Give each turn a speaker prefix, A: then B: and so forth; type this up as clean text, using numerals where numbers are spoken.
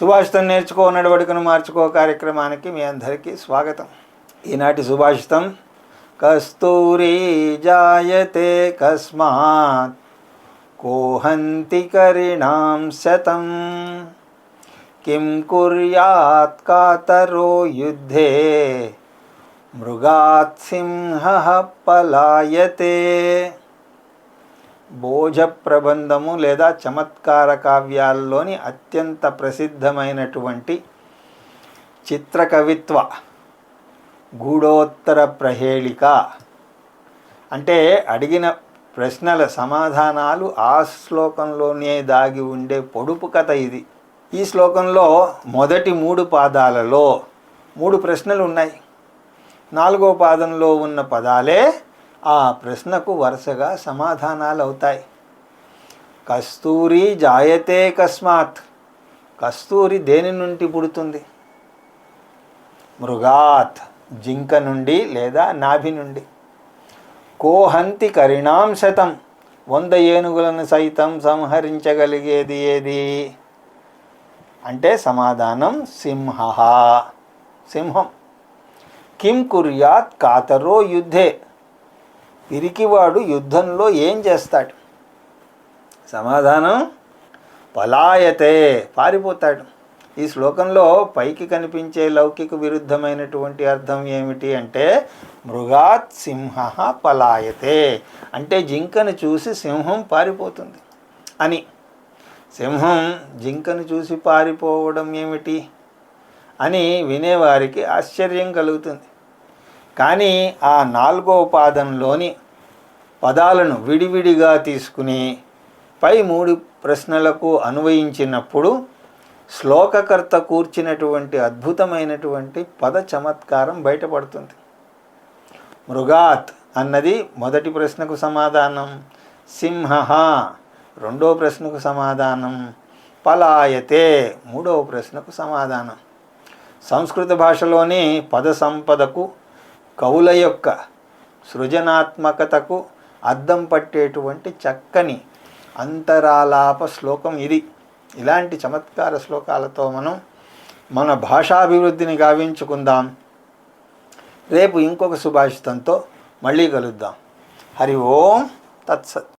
A: సుభాషితం నేర్చుకో నడవడికను మార్చుకో కార్యక్రమానికి మీ అందరికీ స్వాగతం. ఈనాటి సుభాషితం కస్తూరి జాయతే కస్మాత్ కోహంతి కరిణాం శతం కిం కుర్యాత్ కాతరో యుద్ధే మృగాత్ సింహః పలాయతే. భోజ ప్రబంధము లేదా చమత్కార కావ్యాల్లోని అత్యంత ప్రసిద్ధమైనటువంటి చిత్రకవిత్వ గూఢోత్తర ప్రహేళిక. అంటే అడిగిన ప్రశ్నల సమాధానాలు ఆ శ్లోకంలోనే దాగి ఉండే పొడుపు కథ ఇది. ఈ శ్లోకంలో మొదటి 3 పాదాలలో 3 ప్రశ్నలు ఉన్నాయి. 4వ పాదంలో ఉన్న పదాలే ఆ ప్రశ్నకు వరుసగా సమాధానాలు అవుతాయి. కస్తూరి జాయతే కస్మాత్, కస్తూరి దేని నుండి పుడుతుంది? మృగాత్, జింక నుండి లేదా నాభి నుండి. కోహంతి కరిణాం శతం, 100 ఏనుగులను సైతం సంహరించగలిగేది ఏది అంటే సమాధానం సింహః, సింహం. కిం కుర్యాత్ కాతరో యుద్ధే, పిరికివాడు యుద్ధంలో ఏం చేస్తాడు? సమాధానం పలాయతే, పారిపోతాడు. ఈ శ్లోకంలో పైకి కనిపించే లౌకిక విరుద్ధమైనటువంటి అర్థం ఏమిటి అంటే మృగాత్ సింహః పలాయతే అంటే జింకను చూసి సింహం పారిపోతుంది అని. సింహం జింకను చూసి పారిపోవడం ఏమిటి అని వినేవారికి ఆశ్చర్యం కలుగుతుంది. కానీ ఆ 4వ పాదంలోని పదాలను విడివిడిగా తీసుకుని పై 3 ప్రశ్నలకు అన్వయించినప్పుడు శ్లోకకర్త కూర్చినటువంటి అద్భుతమైనటువంటి పద చమత్కారం బయటపడుతుంది. మృగాత్ అన్నది మొదటి ప్రశ్నకు సమాధానం, సింహః 2వ ప్రశ్నకు సమాధానం, పలాయతే 3వ ప్రశ్నకు సమాధానం. సంస్కృత భాషలోని పద సంపదకు, కవుల యొక్క సృజనాత్మకతకు అద్దం పట్టేటువంటి చక్కని అంతరాలాప శ్లోకం ఇది. ఇలాంటి చమత్కార శ్లోకాలతో మనం మన భాషాభివృద్ధిని గావించుకుందాం. రేపు ఇంకొక సుభాషితంతో మళ్ళీ కలుద్దాం. హరి ఓం తత్సత్.